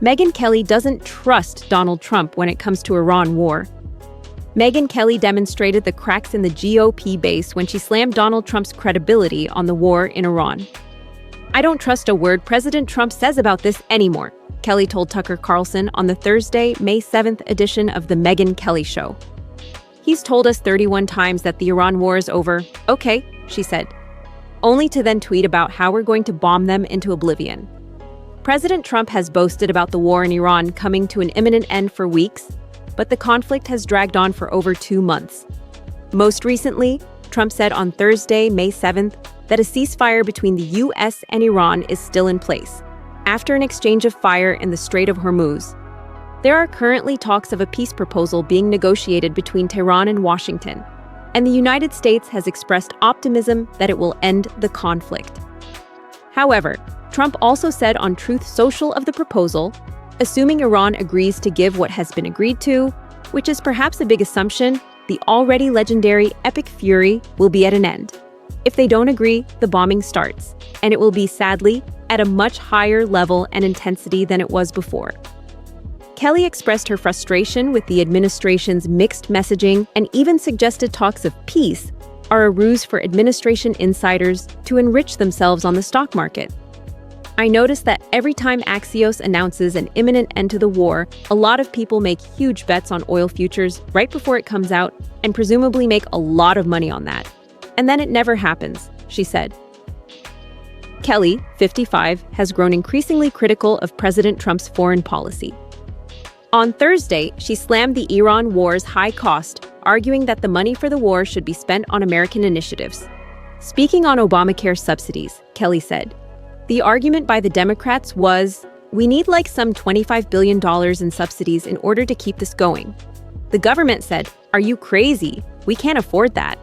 Megyn Kelly doesn't trust Donald Trump when it comes to Iran war. Megyn Kelly demonstrated the cracks in the GOP base when she slammed Donald Trump's credibility on the war in Iran. "I don't trust a word President Trump says about this anymore," Kelly told Tucker Carlson on the Thursday, May 7th edition of The Megyn Kelly Show. "He's told us 31 times that the Iran war is over. Okay," she said, only to then tweet about how we're going to bomb them into oblivion. President Trump has boasted about the war in Iran coming to an imminent end for weeks, but the conflict has dragged on for over 2 months. Most recently, Trump said on Thursday, May 7th, that a ceasefire between the U.S. and Iran is still in place, after an exchange of fire in the Strait of Hormuz. There are currently talks of a peace proposal being negotiated between Tehran and Washington, and the United States has expressed optimism that it will end the conflict. However, Trump also said on Truth Social of the proposal, assuming Iran agrees to give what has been agreed to, which is perhaps a big assumption, the already legendary epic fury will be at an end. If they don't agree, the bombing starts, and it will be, sadly, at a much higher level and intensity than it was before. Kelly expressed her frustration with the administration's mixed messaging and even suggested talks of peace are a ruse for administration insiders to enrich themselves on the stock market. "I noticed that every time Axios announces an imminent end to the war, a lot of people make huge bets on oil futures right before it comes out and presumably make a lot of money on that. And then it never happens," she said. Kelly, 55, has grown increasingly critical of President Trump's foreign policy. On Thursday, she slammed the Iran war's high cost, arguing that the money for the war should be spent on American initiatives. Speaking on Obamacare subsidies, Kelly said, "The argument by the Democrats was, we need like some $25 billion in subsidies in order to keep this going. The government said, are you crazy? We can't afford that.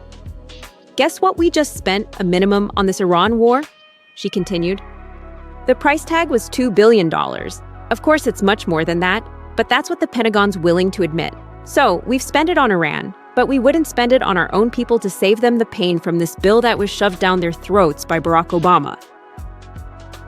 Guess what we just spent a minimum on this Iran war?" she continued. "The price tag was $2 billion. Of course, it's much more than that, but that's what the Pentagon's willing to admit. So we've spent it on Iran, but we wouldn't spend it on our own people to save them the pain from this bill that was shoved down their throats by Barack Obama."